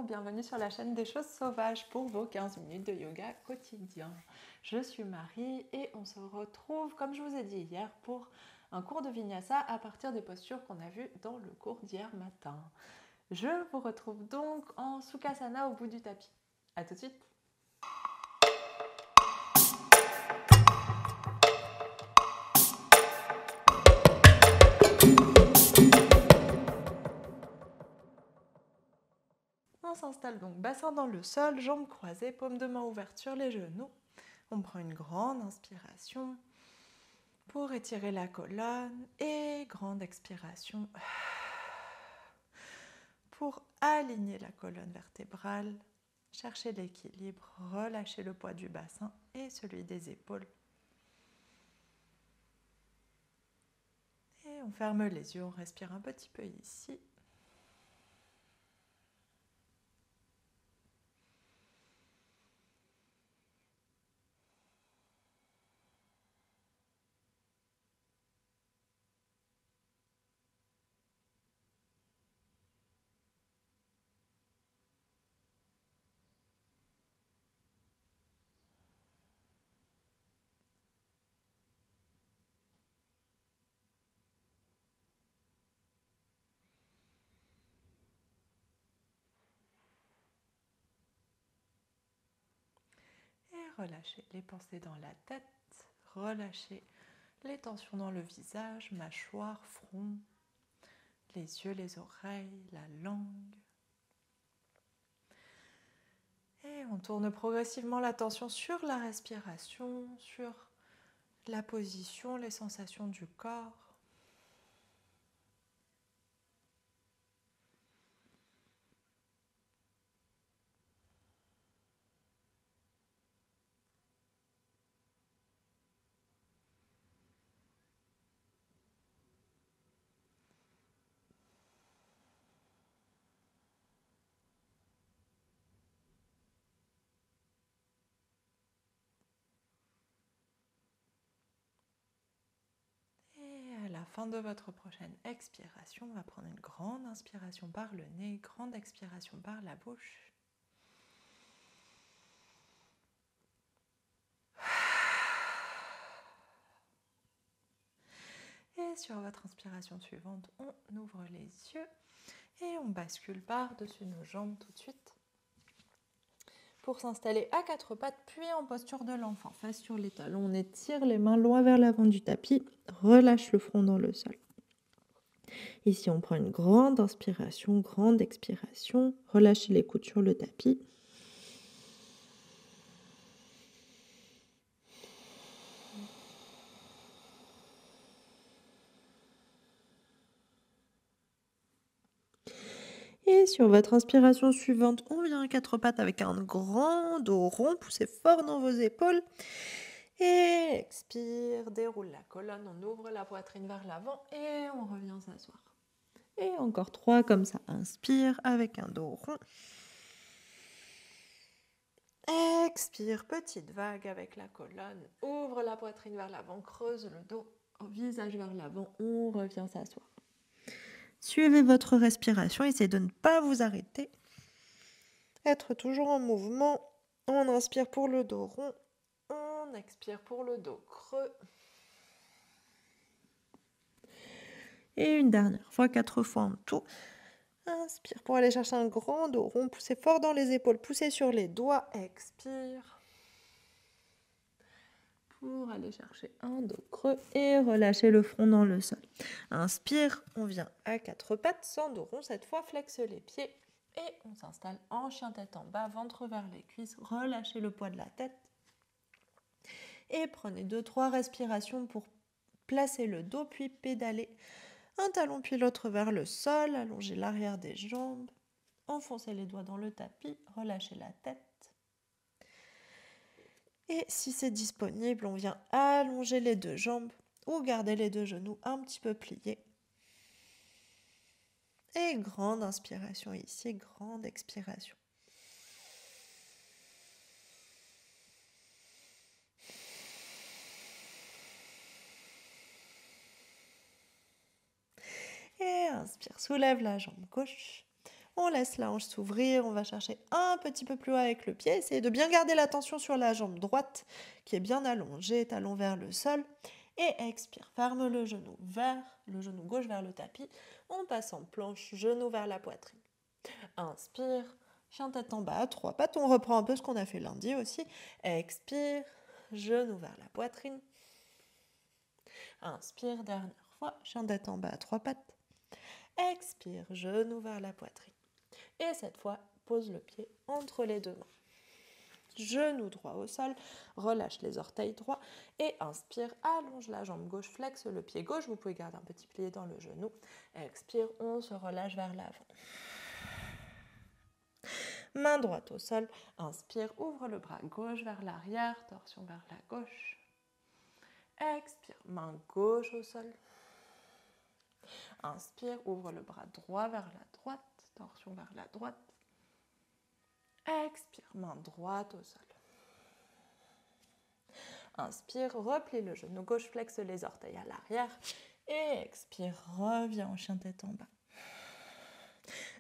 bonjour, bienvenue sur la chaîne des choses sauvages pour vos 15 minutes de yoga quotidien. Je suis Marie et on se retrouve, comme je vous ai dit hier, pour un cours de Vinyasa à partir des postures qu'on a vues dans le cours d'hier matin. Je vous retrouve donc en Sukhasana au bout du tapis. A tout de suite. On s'installe donc bassin dans le sol, jambes croisées, paumes de main ouvertes sur les genoux. On prend une grande inspiration pour étirer la colonne et grande expiration pour aligner la colonne vertébrale, chercher l'équilibre, relâcher le poids du bassin et celui des épaules. Et on ferme les yeux, on respire un petit peu ici. Et relâchez les pensées dans la tête, relâchez les tensions dans le visage, mâchoire, front, les yeux, les oreilles, la langue. Et on tourne progressivement l'attention sur la respiration, sur la position, les sensations du corps. Et à la fin de votre prochaine expiration, on va prendre une grande inspiration par le nez, grande expiration par la bouche. Et sur votre inspiration suivante, on ouvre les yeux et on bascule par-dessus nos jambes tout de suite pour s'installer à quatre pattes, puis en posture de l'enfant, face sur les talons. On étire les mains loin vers l'avant du tapis, relâche le front dans le sol. Ici, on prend une grande inspiration, grande expiration, relâchez les coudes sur le tapis. Et sur votre inspiration suivante, on vient à quatre pattes avec un grand dos rond, poussez fort dans vos épaules. Et expire, déroule la colonne, on ouvre la poitrine vers l'avant et on revient s'asseoir. Et encore 3 comme ça, inspire avec un dos rond. Expire, petite vague avec la colonne, ouvre la poitrine vers l'avant, creuse le dos, visage vers l'avant, on revient s'asseoir. Suivez votre respiration, essayez de ne pas vous arrêter. Être toujours en mouvement. On inspire pour le dos rond, on expire pour le dos creux. Et une dernière fois, 4 fois en tout. Inspire pour aller chercher un grand dos rond, poussez fort dans les épaules, poussez sur les doigts, expire. Pour aller chercher un dos creux et relâcher le front dans le sol. Inspire, on vient à quatre pattes, sans dos rond, cette fois flexe les pieds et on s'installe en chien tête en bas, ventre vers les cuisses, relâchez le poids de la tête et prenez 2-3 respirations pour placer le dos puis pédaler un talon puis l'autre vers le sol, allongez l'arrière des jambes, enfoncez les doigts dans le tapis, relâchez la tête. Et si c'est disponible, on vient allonger les deux jambes ou garder les deux genoux un petit peu pliés. Et grande inspiration ici, grande expiration. Et inspire, soulève la jambe gauche, On laisse la hanche s'ouvrir, on va chercher un petit peu plus haut avec le pied. Essayez de bien garder la tension sur la jambe droite qui est bien allongée, talon vers le sol. Et expire, ferme le genou gauche vers le tapis. On passe en planche, genou vers la poitrine. Inspire, chien tête en bas à 3 pattes. On reprend un peu ce qu'on a fait lundi aussi. Expire, genou vers la poitrine. Inspire, dernière fois, chien tête en bas à 3 pattes. Expire, genou vers la poitrine. Et cette fois, pose le pied entre les deux mains. Genou droit au sol, relâche les orteils droits et inspire, allonge la jambe gauche, flexe le pied gauche. Vous pouvez garder un petit pli dans le genou. Expire, on se relâche vers l'avant. Main droite au sol, inspire, ouvre le bras gauche vers l'arrière, torsion vers la gauche. Expire, main gauche au sol. Inspire, ouvre le bras droit vers la droite, torsion vers la droite. Expire, main droite au sol. Inspire, replie le genou gauche, flexe les orteils à l'arrière. Et expire, reviens en chien tête en bas.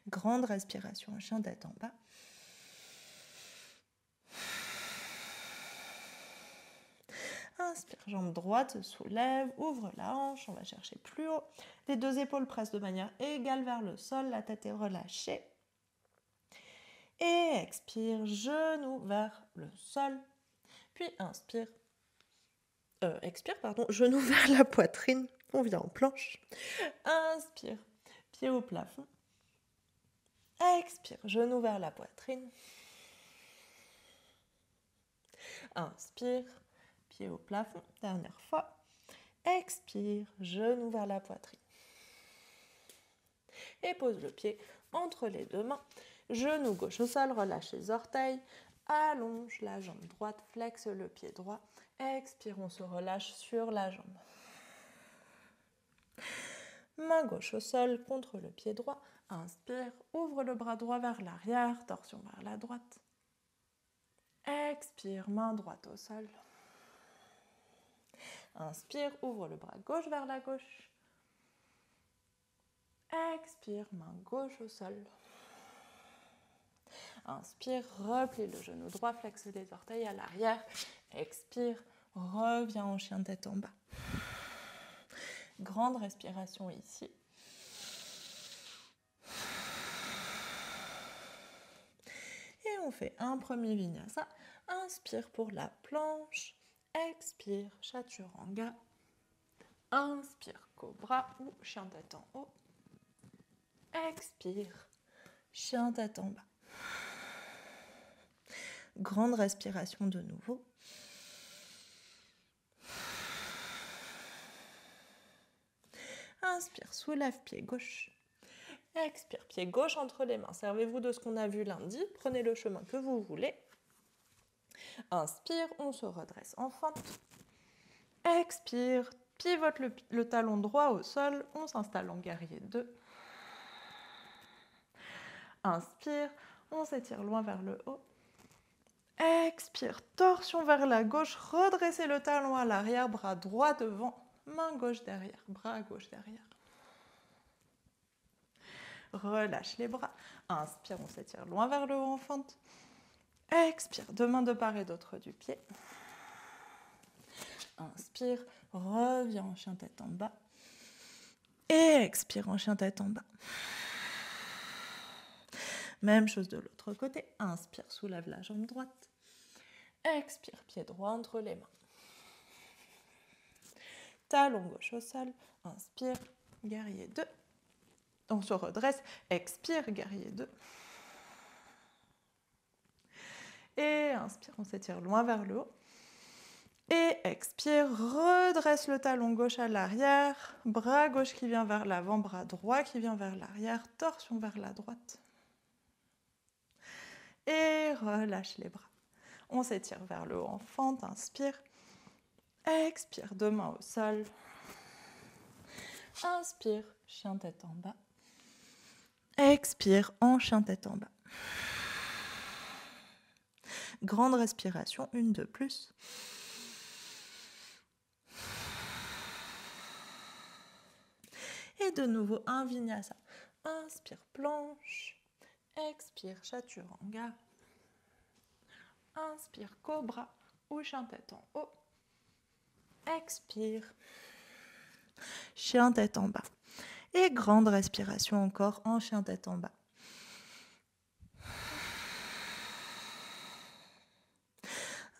Grande respiration en chien tête en bas. Inspire, jambe droite se soulève, ouvre la hanche, on va chercher plus haut. Les deux épaules pressent de manière égale vers le sol, la tête est relâchée. Et expire, genou vers le sol. Puis inspire, genou vers la poitrine. On vient en planche. Inspire, pied au plafond. Expire, genou vers la poitrine. Inspire, pied au plafond. Dernière fois. Expire, genou vers la poitrine. Et pose le pied entre les deux mains. Genou gauche au sol, relâche les orteils. Allonge la jambe droite, flexe le pied droit. Expire, on se relâche sur la jambe. Main gauche au sol contre le pied droit. Inspire, ouvre le bras droit vers l'arrière, torsion vers la droite. Expire, main droite au sol. Inspire, ouvre le bras gauche vers la gauche. Expire, main gauche au sol. Inspire, replie le genou droit, flexe les orteils à l'arrière. Expire, reviens en chien tête en bas. Grande respiration ici. Et on fait un premier vinyasa. Inspire pour la planche. Expire, chaturanga. Inspire, cobra ou chien tête en haut. Expire, chien tête en bas. Grande respiration de nouveau. Inspire, soulève pied gauche. Expire, pied gauche entre les mains. Servez-vous de ce qu'on a vu lundi. Prenez le chemin que vous voulez. Inspire, on se redresse en fente. Expire, pivote le talon droit au sol. On s'installe en guerrier 2. Inspire, on s'étire loin vers le haut. Expire, torsion vers la gauche. Redressez le talon à l'arrière, bras droit devant. Main gauche derrière, bras gauche derrière. Relâche les bras. Inspire, on s'étire loin vers le haut en fente. Expire, deux mains de part et d'autre du pied. Inspire, reviens en chien tête en bas. Et expire en chien tête en bas. Même chose de l'autre côté. Inspire, soulève la jambe droite. Expire, pied droit entre les mains. Talon gauche au sol. Inspire, guerrier 2. On se redresse. Expire, guerrier 2. Et inspire, on s'étire loin vers le haut. Et expire, redresse le talon gauche à l'arrière. Bras gauche qui vient vers l'avant, bras droit qui vient vers l'arrière. Torsion vers la droite. Et relâche les bras. On s'étire vers le haut en fente. Inspire. Expire, deux mains au sol. Inspire, chien tête en bas. Expire, en chien tête en bas. Grande respiration, une de plus. Et de nouveau un vinyasa. Inspire, planche. Expire, chaturanga. Inspire, cobra ou chien tête en haut. Expire, chien tête en bas. Et grande respiration encore en chien tête en bas.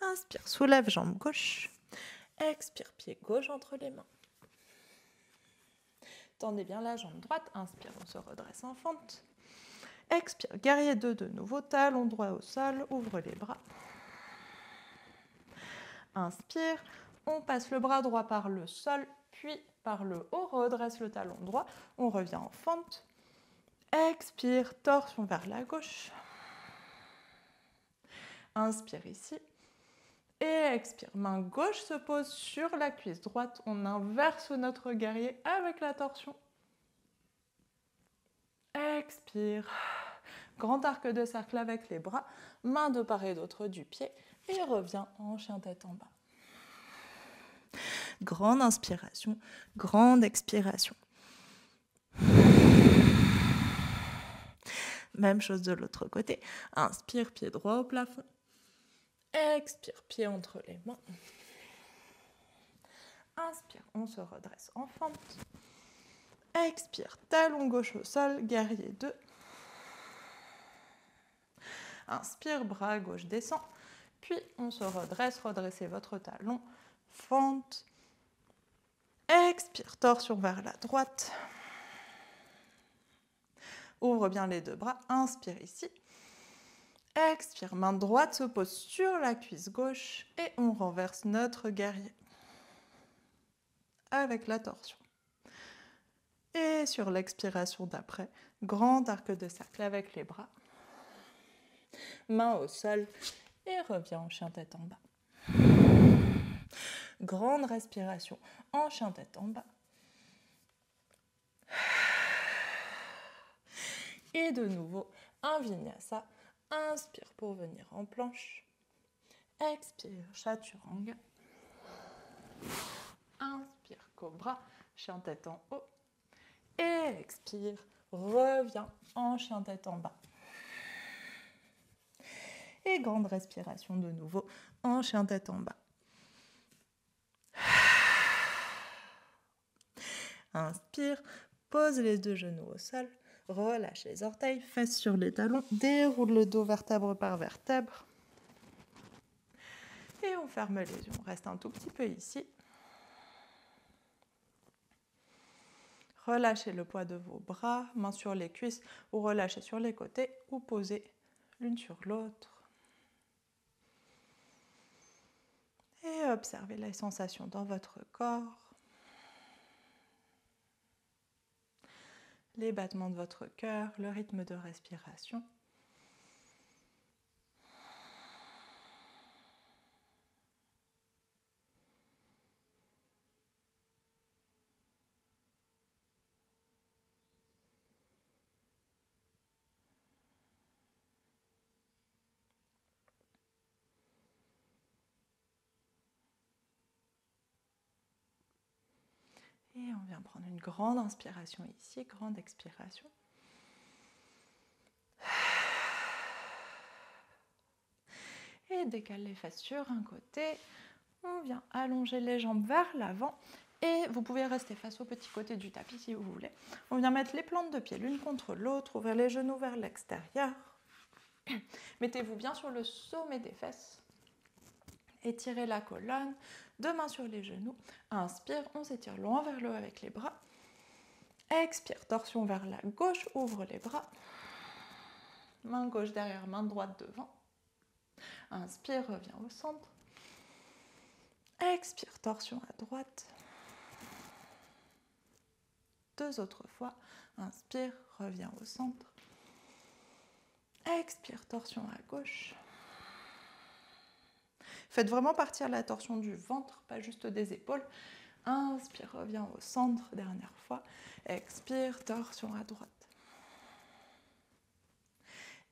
Inspire, soulève jambe gauche. Expire, pied gauche entre les mains. Tendez bien la jambe droite. Inspire, on se redresse en fente. Expire, guerrier 2 de nouveau, talon droit au sol, ouvre les bras. Inspire, on passe le bras droit par le sol, puis par le haut, redresse le talon droit, on revient en fente. Expire, torsion vers la gauche. Inspire ici. Et expire, main gauche se pose sur la cuisse droite, on inverse notre guerrier avec la torsion. Expire, grand arc de cercle avec les bras, main de part et d'autre du pied, et reviens en chien tête en bas. Grande inspiration, grande expiration. Même chose de l'autre côté. Inspire, pied droit au plafond. Expire, pied entre les mains. Inspire, on se redresse en fente. Expire, talon gauche au sol, guerrier 2. Inspire, bras gauche descend. Puis on se redresse, redressez votre talon. Fente. Expire, torsion vers la droite. Ouvre bien les deux bras. Inspire ici. Expire, main droite se pose sur la cuisse gauche et on renverse notre guerrier avec la torsion. Et sur l'expiration d'après, grand arc de cercle avec les bras. Main au sol et reviens en chien tête en bas. Grande respiration en chien tête en bas. Et de nouveau, un vinyasa. Inspire pour venir en planche. Expire, chaturanga. Inspire, cobra, chien tête en haut. Et expire, reviens en chien tête en bas. Et grande respiration de nouveau en chien tête en bas. Inspire, pose les deux genoux au sol, relâche les orteils, fesses sur les talons, déroule le dos vertèbre par vertèbre. Et on ferme les yeux, on reste un tout petit peu ici. Relâchez le poids de vos bras, mains sur les cuisses ou relâchez sur les côtés ou posez l'une sur l'autre. Et observez les sensations dans votre corps. Les battements de votre cœur, le rythme de respiration. Et on vient prendre une grande inspiration ici, grande expiration. Et décale les fesses sur un côté. On vient allonger les jambes vers l'avant. Et vous pouvez rester face au petit côté du tapis si vous voulez. On vient mettre les plantes de pied l'une contre l'autre, ouvrir les genoux vers l'extérieur. Mettez-vous bien sur le sommet des fesses. Étirez la colonne, deux mains sur les genoux. Inspire, on s'étire loin vers le haut avec les bras. Expire, torsion vers la gauche, ouvre les bras. Main gauche derrière, main droite devant. Inspire, reviens au centre. Expire, torsion à droite. Deux autres fois. Inspire, reviens au centre. Expire, torsion à gauche. Faites vraiment partir la torsion du ventre, pas juste des épaules. Inspire, reviens au centre, dernière fois. Expire, torsion à droite.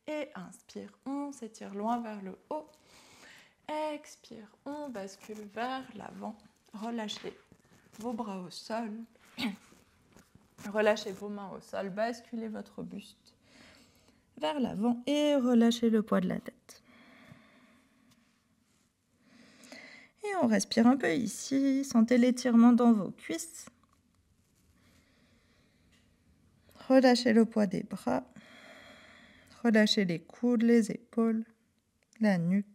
Et inspire, on s'étire loin vers le haut. Expire, on bascule vers l'avant. Relâchez vos bras au sol. Relâchez vos mains au sol, basculez votre buste vers l'avant et relâchez le poids de la tête. Et on respire un peu ici, sentez l'étirement dans vos cuisses. Relâchez le poids des bras, relâchez les coudes, les épaules, la nuque.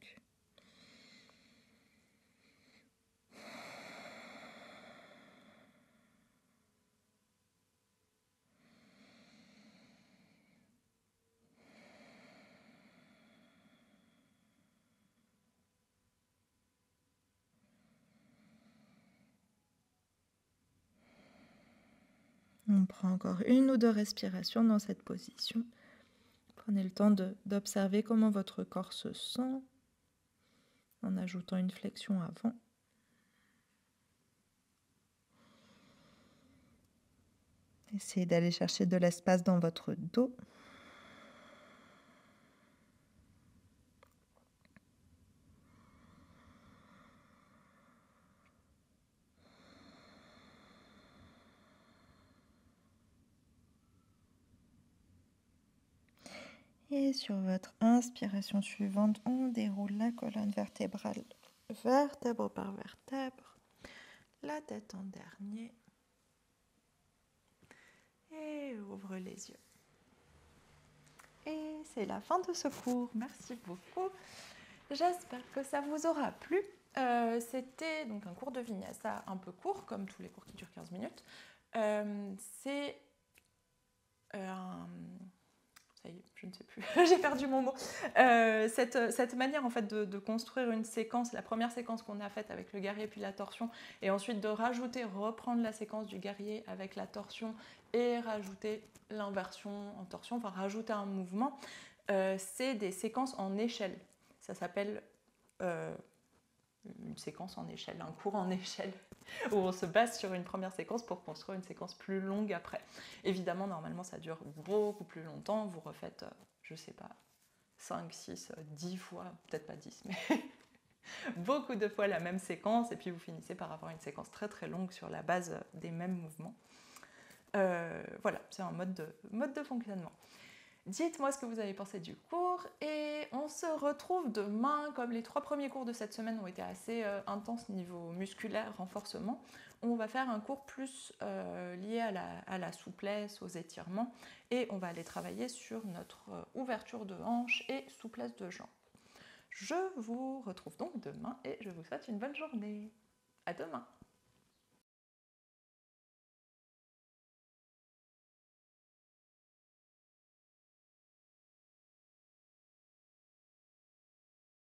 On prend encore 1 ou 2 respirations dans cette position. Prenez le temps d'observer comment votre corps se sent en ajoutant une flexion avant. Essayez d'aller chercher de l'espace dans votre dos. Et sur votre inspiration suivante, on déroule la colonne vertébrale, vertèbre par vertèbre, la tête en dernier. Et ouvre les yeux. Et c'est la fin de ce cours. Merci beaucoup. J'espère que ça vous aura plu. C'était donc un cours de Vinyasa un peu court, comme tous les cours qui durent 15 minutes. C'est un... Ça y est, je ne sais plus, j'ai perdu mon mot. Cette manière en fait de construire une séquence, la première séquence qu'on a faite avec le guerrier puis la torsion, et ensuite de reprendre la séquence du guerrier avec la torsion et rajouter l'inversion en torsion, enfin rajouter un mouvement, c'est des séquences en échelle. Ça s'appelle une séquence en échelle, un cours en échelle, où on se base sur une première séquence pour construire une séquence plus longue après. Évidemment, normalement, ça dure beaucoup plus longtemps. Vous refaites, je ne sais pas, 5, 6, 10 fois, peut-être pas 10, mais beaucoup de fois la même séquence, et puis vous finissez par avoir une séquence très très longue sur la base des mêmes mouvements. Voilà, c'est un mode de fonctionnement. Dites-moi ce que vous avez pensé du cours et on se retrouve demain. Comme les 3 premiers cours de cette semaine ont été assez intenses niveau musculaire, renforcement, on va faire un cours plus lié à la souplesse, aux étirements, et on va aller travailler sur notre ouverture de hanche et souplesse de jambes. Je vous retrouve donc demain et je vous souhaite une bonne journée. À demain.